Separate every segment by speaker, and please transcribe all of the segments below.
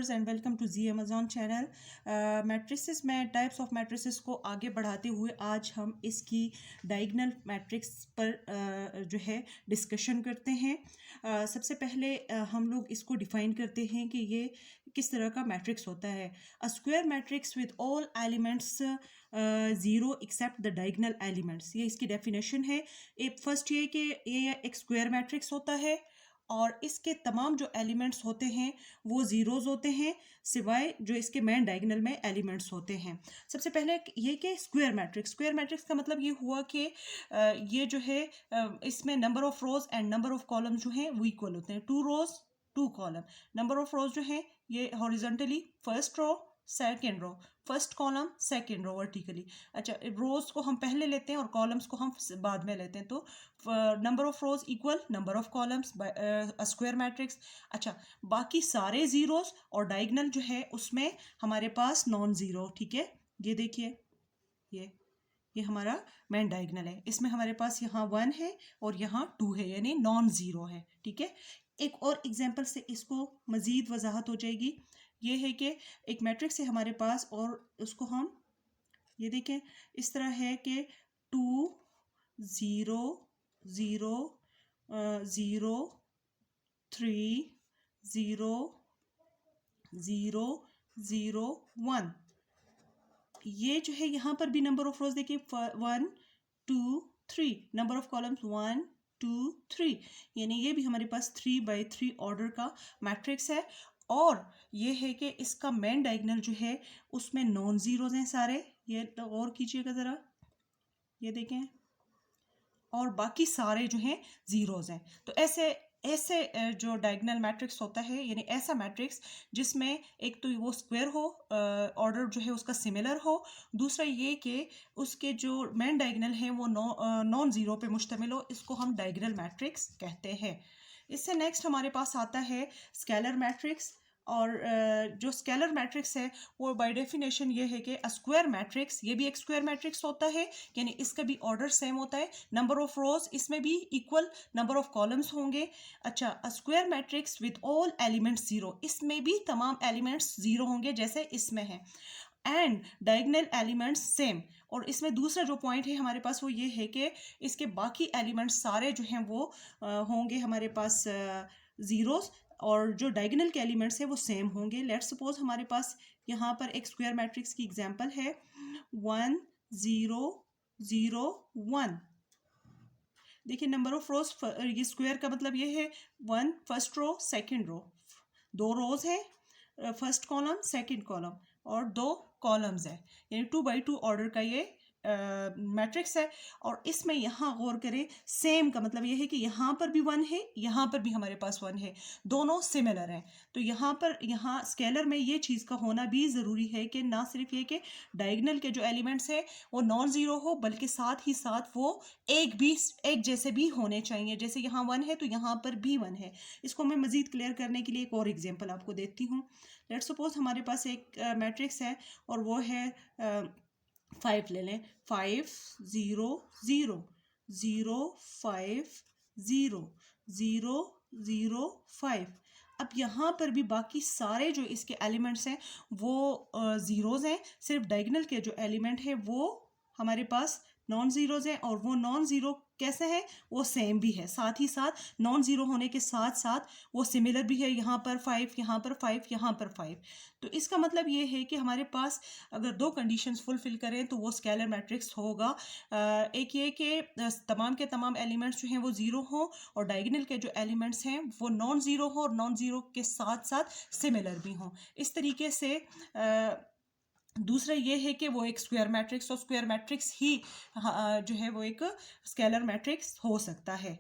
Speaker 1: And welcome to जी Amazon channel. Matrices में types of matrices को आगे बढ़ाते हुए आज हम इसकी डायगोनल मैट्रिक्स पर जो है डिस्कशन करते हैं। सबसे पहले हम लोग इसको डिफाइन करते हैं कि ये किस तरह का मैट्रिक्स होता है। A square matrix with all elements zero except the diagonal elements, ये इसकी डेफिनेशन है। फर्स्ट ये कि ये एक स्क्वायर मैट्रिक्स होता है और इसके तमाम जो एलिमेंट्स होते हैं वो ज़ीरोज़ होते हैं सिवाय जो इसके मेन डायगोनल में एलिमेंट्स होते हैं। सबसे पहले ये कि स्क्वायर मैट्रिक्स का मतलब ये हुआ कि ये जो है इसमें number of rows and number of column जो हैं वो इक्वल होते हैं। 2 rows 2 column. Number of rows जो है ये horizontally first row second row, first column second row vertically. अच्छा, रोज को हम पहले लेते हैं और कॉलम्स को हम बाद में लेते हैं, तो number of rose equal number of columns square matrix. अच्छा, बाकी सारे जीरोस और डायगोनल जो है उसमें हमारे पास नॉन जीरो। ठीक है, ये देखिए ये हमारा मेन डायगोनल है। इसमें हमारे पास यहाँ 1 है और यहाँ 2 है, यानी नॉन जीरो है। ठीक है, एक और एग्जांपल से इसको मज़ीद वजाहत हो जाएगी। ये है कि एक मैट्रिक्स है हमारे पास और उसको हम ये देखें इस तरह है कि 2 0 0 0 3 0 0 0 1। ये जो है यहाँ पर भी नंबर ऑफ रोज देखिए 1 2 3, नंबर ऑफ कॉलम्स 1 2 3, यानी ये भी हमारे पास 3 by 3 ऑर्डर का मैट्रिक्स है। और ये है कि इसका मेन डायगोनल जो है उसमें नॉन जीरोज हैं सारे। ये तो और कीजिएगा ज़रा, ये देखें, और बाकी सारे जो हैं जीरोज हैं। तो ऐसे ऐसे जो डायगोनल मैट्रिक्स होता है, यानी ऐसा मैट्रिक्स जिसमें एक तो वो स्क्वायर हो, ऑर्डर जो है उसका सिमिलर हो, दूसरा ये कि उसके जो मेन डायगोनल है वो नॉन ज़ीरो पे मुश्तमिल हो, इसको हम डायगोनल मैट्रिक्स कहते हैं। इससे नेक्स्ट हमारे पास आता है स्केलर मैट्रिक्स। और जो स्केलर मैट्रिक्स है वो बाय डेफिनेशन ये है कि स्क्वायर मैट्रिक्स, ये भी एक स्क्वायर मैट्रिक्स होता है, यानी इसका भी ऑर्डर सेम होता है। नंबर ऑफ रोज इसमें भी इक्वल नंबर ऑफ कॉलम्स होंगे। अच्छा, square matrix with all elements zero, इसमें भी तमाम एलिमेंट्स जीरो होंगे जैसे इसमें है। And diagonal elements same. और इसमें दूसरा जो पॉइंट है हमारे पास वो ये है कि इसके बाकी एलिमेंट्स सारे जो हैं वो होंगे हमारे पास ज़ीरोस, और जो डायगोनल के एलिमेंट्स है वो सेम होंगे। लेट्स सपोज हमारे पास यहाँ पर एक स्क्वायर मैट्रिक्स की एग्जांपल है 1 0 0 1। देखिए नंबर ऑफ रोज, ये स्क्वायर का मतलब ये है 1 फर्स्ट रो सेकंड रो, 2 रोज है, फर्स्ट कॉलम सेकंड कॉलम और 2 कॉलम्स है, यानी 2 by 2 ऑर्डर का ये मैट्रिक्स है। और इसमें यहाँ गौर करें, सेम का मतलब ये है कि यहाँ पर भी 1 है, यहाँ पर भी हमारे पास 1 है, दोनों सिमिलर हैं। तो यहाँ स्केलर में ये चीज़ का होना भी ज़रूरी है कि ना सिर्फ ये कि डायगोनल के जो एलिमेंट्स हैं वो नॉन ज़ीरो हो, बल्कि साथ ही साथ वो एक जैसे भी होने चाहिए। जैसे यहाँ 1 है तो यहाँ पर भी 1 है। इसको मैं मज़ीद क्लियर करने के लिए एक और एग्जाम्पल आपको देती हूँ। लेट्स सपोज हमारे पास एक मैट्रिक्स है और वो है 5 ले लें, 5 0 0 0 5 0 0 0 5। अब यहाँ पर भी बाकी सारे जो इसके एलिमेंट्स हैं वो ज़ीरोज़ हैं, सिर्फ डायगोनल के जो एलिमेंट है वो हमारे पास नॉन ज़ीरोज़ हैं। और वो नॉन ज़ीरो कैसे हैं, वो सेम भी है, साथ ही साथ नॉन ज़ीरो होने के साथ साथ वो सिमिलर भी है। यहाँ पर 5, यहाँ पर 5, यहाँ पर 5। तो इसका मतलब ये है कि हमारे पास अगर 2 कंडीशंस फुलफिल करें तो वो स्केलर मैट्रिक्स होगा। एक ये कि तमाम के तमाम एलिमेंट्स जो हैं वो ज़ीरो हों और डायगोनल के जो एलिमेंट्स हैं वो नॉन ज़ीरो हों और नॉन ज़ीरो के साथ साथ सिमिलर भी हों। इस तरीके से दूसरा ये है कि वो एक स्क्वायर मैट्रिक्स, और स्क्वायर मैट्रिक्स ही जो है वो एक स्केलर मैट्रिक्स हो सकता है।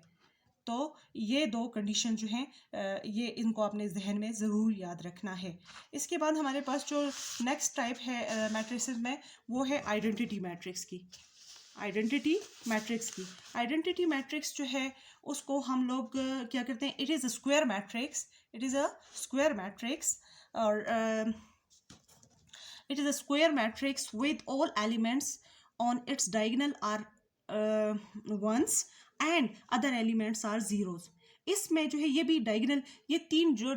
Speaker 1: तो ये 2 कंडीशन जो हैं ये इनको आपने जहन में ज़रूर याद रखना है। इसके बाद हमारे पास जो नेक्स्ट टाइप है मैट्रिक्स में वो है आइडेंटिटी मैट्रिक्स की। आइडेंटिटी मैट्रिक्स जो है उसको हम लोग क्या करते हैं, it is a square matrix और it is a square matrix with all elements on its diagonal are ones and other elements are zeros. इसमें जो है ये भी डायगोनल, ये तीन जो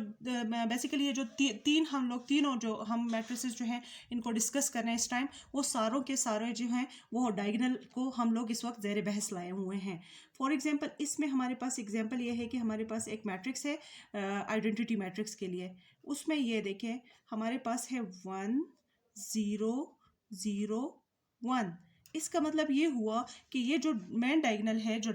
Speaker 1: बेसिकली ये जो तीन हम लोग तीनों जो हम मैट्रिसेस जो हैं इनको डिस्कस कर रहे हैं इस टाइम, वो सारों के सारे जो हैं वो डायगोनल को हम लोग इस वक्त ज़ेर बहस लाए हुए हैं। फॉर एग्जांपल इसमें हमारे पास एग्जांपल ये है कि हमारे पास एक मैट्रिक्स है आइडेंटिटी मैट्रिक्स के लिए। उसमें ये देखें हमारे पास है 1 0 0 1। इसका मतलब ये हुआ कि ये जो मेन डायगोनल है जो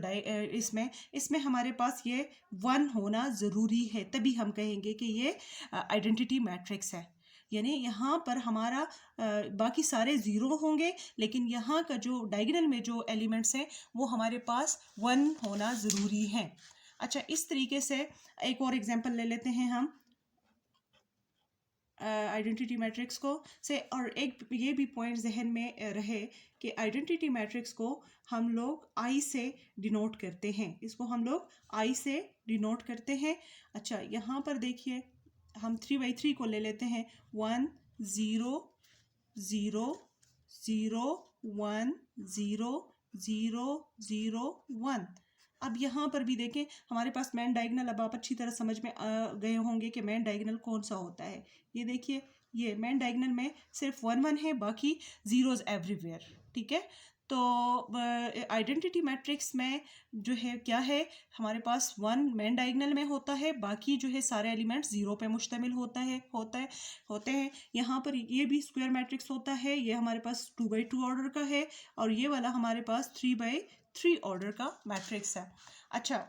Speaker 1: इसमें हमारे पास ये 1 होना ज़रूरी है, तभी हम कहेंगे कि ये आइडेंटिटी मैट्रिक्स है। यानी यहाँ पर हमारा बाकी सारे ज़ीरो होंगे, लेकिन यहाँ का जो डायगोनल में जो एलिमेंट्स हैं वो हमारे पास 1 होना ज़रूरी है। अच्छा, इस तरीके से एक और एग्जांपल ले लेते हैं हम आइडेंटिटी मैट्रिक्स को से। और एक ये भी पॉइंट जहन में रहे कि आइडेंटिटी मैट्रिक्स को हम लोग आई से डिनोट करते हैं, इसको हम लोग आई से डिनोट करते हैं। अच्छा, यहाँ पर देखिए हम 3/3 को ले लेते हैं, 1 0 0 0 1 0 0 0 1। अब यहाँ पर भी देखें हमारे पास मैन डायगोनल, अब आप अच्छी तरह समझ में आ गए होंगे कि मैन डायगोनल कौन सा होता है। ये देखिए ये मैन डायगोनल में सिर्फ 1 1 है, बाकी ज़ीरोज़ एवरीवेयर, ठीक है। तो आइडेंटिटी मैट्रिक्स में जो है क्या है, हमारे पास 1 मैन डायगोनल में होता है, बाकी जो है सारे एलिमेंट्स ज़ीरो पे मुश्तमिल होते हैं। यहाँ पर ये भी स्क्वायर मैट्रिक्स होता है, ये हमारे पास 2/2 ऑर्डर का है, और ये वाला हमारे पास 3/3 ऑर्डर का मैट्रिक्स है। अच्छा,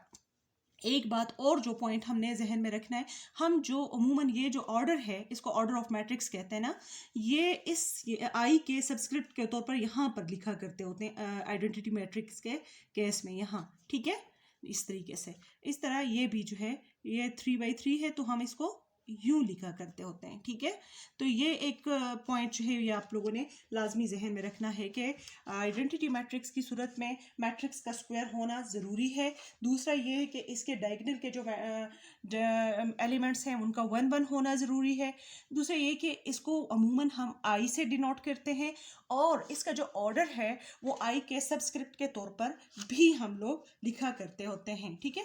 Speaker 1: एक बात और जो पॉइंट हमने जहन में रखना है, हम जो अमूमन ये जो ऑर्डर है इसको ऑर्डर ऑफ मैट्रिक्स कहते हैं ना, ये इस आई के सबस्क्रिप्ट के तौर पर यहाँ पर लिखा करते होते हैं आइडेंटिटी मैट्रिक्स के केस में यहाँ, ठीक है। इस तरीके से इस तरह ये भी जो है ये 3/3 है, तो हम इसको यूं लिखा करते होते हैं, ठीक है। तो ये एक पॉइंट जो है ये आप लोगों ने लाजमी जहन में रखना है कि आइडेंटिटी मैट्रिक्स की सूरत में मैट्रिक्स का स्क्वायर होना ज़रूरी है। दूसरा ये है कि इसके डायगोनल के जो एलिमेंट्स हैं उनका 1 1 होना ज़रूरी है। दूसरा ये कि इसको अमूमन हम आई से डिनोट करते हैं, और इसका जो ऑर्डर है वो आई के सबस्क्रिप्ट के तौर पर भी हम लोग लिखा करते होते हैं, ठीक है।